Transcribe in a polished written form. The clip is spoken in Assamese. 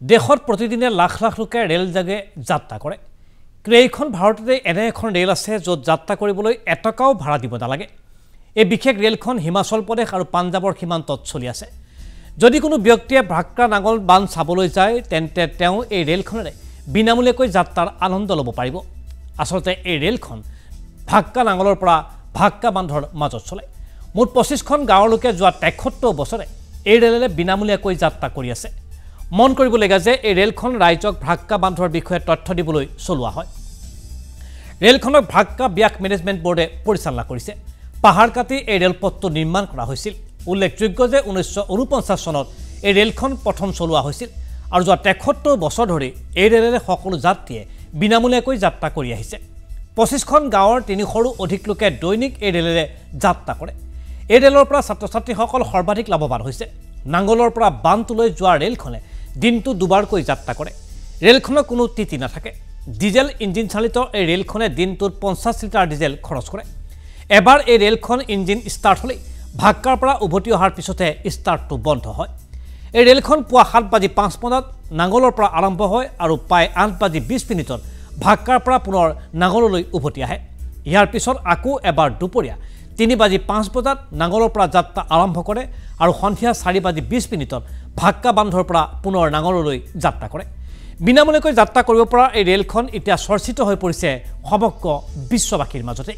দেশত প্ৰতিদিনে লাখ লাখ লোকে ৰেলযোগে যাত্ৰা কৰে। এইখন ভাৰততে এনে এখন ৰেল আছে য'ত যাত্ৰা কৰিবলৈ এটকাও ভাড়া দিব নালাগে। এই বিশেষ ৰেলখন হিমাচল প্ৰদেশ আৰু পাঞ্জাবৰ সীমান্তত চলি আছে। যদি কোনো ব্যক্তিয়ে ভাক্ৰা নাঙল বান্ধ চাবলৈ যায় তেন্তে তেওঁ এই ৰেলখনেৰে বিনামূলীয়াকৈ যাত্ৰাৰ আনন্দ ল'ব পাৰিব। আচলতে এই ৰেলখন ভাক্ৰা নাঙলৰ পৰা ভাক্ৰা বান্ধৰ মাজত চলে। মুঠ 25খন গাঁৱৰ লোকে যোৱা 73 বছৰে এই ৰেলেৰে বিনামূলীয়াকৈ যাত্ৰা কৰি আছে। মন কৰিবলগীয়া যে এই ৰেলখন ৰাইজক ভাক্ৰা বান্ধৰ বিষয়ে তথ্য দিবলৈ চলোৱা হয়। ৰেলখনক ভাক্ৰা ব্যাক মেনেজমেণ্ট বোৰ্ডে পৰিচালনা কৰিছে। পাহাৰ কাটি এই ৰেলপথটো নিৰ্মাণ কৰা হৈছিল। উল্লেখযোগ্য যে 1949 চনত এই ৰেলখন প্ৰথম চলোৱা হৈছিল আৰু যোৱা 73 বছৰ ধৰি এই ৰেলেৰে সকলো যাত্ৰীয়ে বিনামূলীয়াকৈ যাত্ৰা কৰি আহিছে। 25খন গাঁৱৰ 300ৰো অধিক লোকে দৈনিক এই ৰেলেৰে যাত্ৰা কৰে। এই ৰেলৰ পৰা ছাত্ৰ ছাত্ৰীসকল সৰ্বাধিক লাভৱান হৈছে। নাঙলৰ পৰা বান্ধটোলৈ যোৱা ৰেলখনে দিনটো দুবাৰকৈ যাত্ৰা কৰে। ৰেলখনৰ কোনো তিতি নাথাকে। ডিজেল ইঞ্জিন চালিত এই ৰেলখনে দিনটোত 50 লিটাৰ ডিজেল খৰচ কৰে। এবাৰ এই ৰেলখন ইঞ্জিন ষ্টাৰ্ট হ'লেই ভাক্ৰাৰ পৰা উভতি অহাৰ পিছতে ষ্টাৰ্টটো বন্ধ হয়। এই ৰেলখন পুৱা 7:05 নাঙলৰ পৰা আৰম্ভ হয় আৰু প্ৰায় 8:20 ভাক্ৰাৰ পৰা পুনৰ নাঙললৈ উভতি আহে। ইয়াৰ পিছত আকৌ এবাৰ দুপৰীয়া 3:05 নাঙলৰ পৰা যাত্ৰা আৰম্ভ কৰে আৰু সন্ধিয়া 4:20 ভাক্ৰা বান্ধৰ পৰা পুনৰ নাঙললৈ যাত্ৰা কৰে। বিনামূলীয়াকৈ যাত্ৰা কৰিব পৰা এই ৰেলখন এতিয়া চৰ্চিত হৈ পৰিছে সমগ্ৰ বিশ্ববাসীৰ মাজতে।